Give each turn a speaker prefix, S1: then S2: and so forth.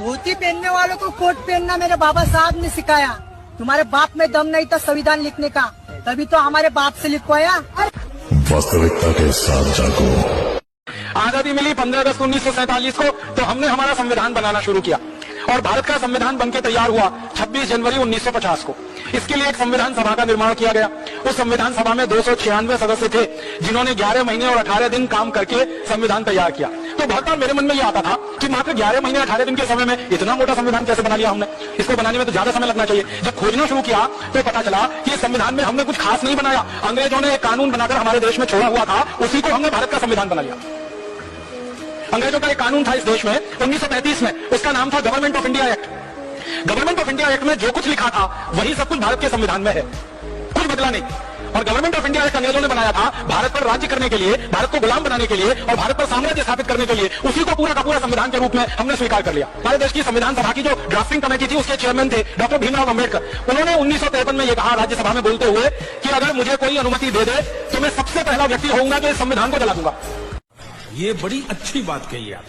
S1: धोती पहनने वालों को कोट पहनना मेरे बाबा साहब ने सिखाया। तुम्हारे बाप में दम नहीं था संविधान लिखने का, तभी तो हमारे बाप से लिखवाया।
S2: वास्तविकता के साथ जागो।
S3: आजादी मिली 15 अगस्त 1947 को, तो हमने हमारा संविधान बनाना शुरू किया और भारत का संविधान बनके तैयार हुआ 26 जनवरी 1950 को। इसके लिए एक संविधान सभा का निर्माण किया गया। उस संविधान सभा में 296 सदस्य थे, जिन्होंने 11 महीने और 18 दिन काम करके संविधान तैयार किया। तो बहुत बार मेरे मन में ये आता था कि मात्र 11 महीने 18 दिन के समय में इतना मोटा संविधान कैसे बना लिया हमने। इसको बनाने में तो ज्यादा समय लगना चाहिए। जब खोजना शुरू किया तो पता चला कि संविधान में हमने कुछ खास नहीं बनाया। अंग्रेजों ने एक कानून बनाकर हमारे देश में छोड़ा हुआ था, उसी को हमने भारत का संविधान बना लिया। अंग्रेजों का एक कानून था इस देश में 1935 में, उसका नाम था government of India act. Government of India act में जो कुछ लिखा था वही सब कुछ भारत के संविधान में है, कुछ बदला नहीं। और गवर्नमेंट ऑफ इंडिया एक्ट अंग्रेजों ने बनाया था भारत पर राज्य करने के लिए, भारत को गुलाम बनाने के लिए और भारत पर साम्राज्य स्थापित करने के लिए। उसी को पूरा का पूरा संविधान के रूप में हमने स्वीकार कर लिया। हमारे देश की संविधान सभा की जो ड्राफ्टिंग कमेटी थी, उसके चेयरमैन थे डॉक्टर भीमराव अम्बेडकर। उन्होंने 1953 में यह कहा राज्यसभा में बोलते हुए कि अगर मुझे कोई अनुमति दे दे तो मैं सबसे पहला व्यक्ति होऊंगा जो इस संविधान को जला दूंगा।
S4: ये बड़ी अच्छी बात कही आप।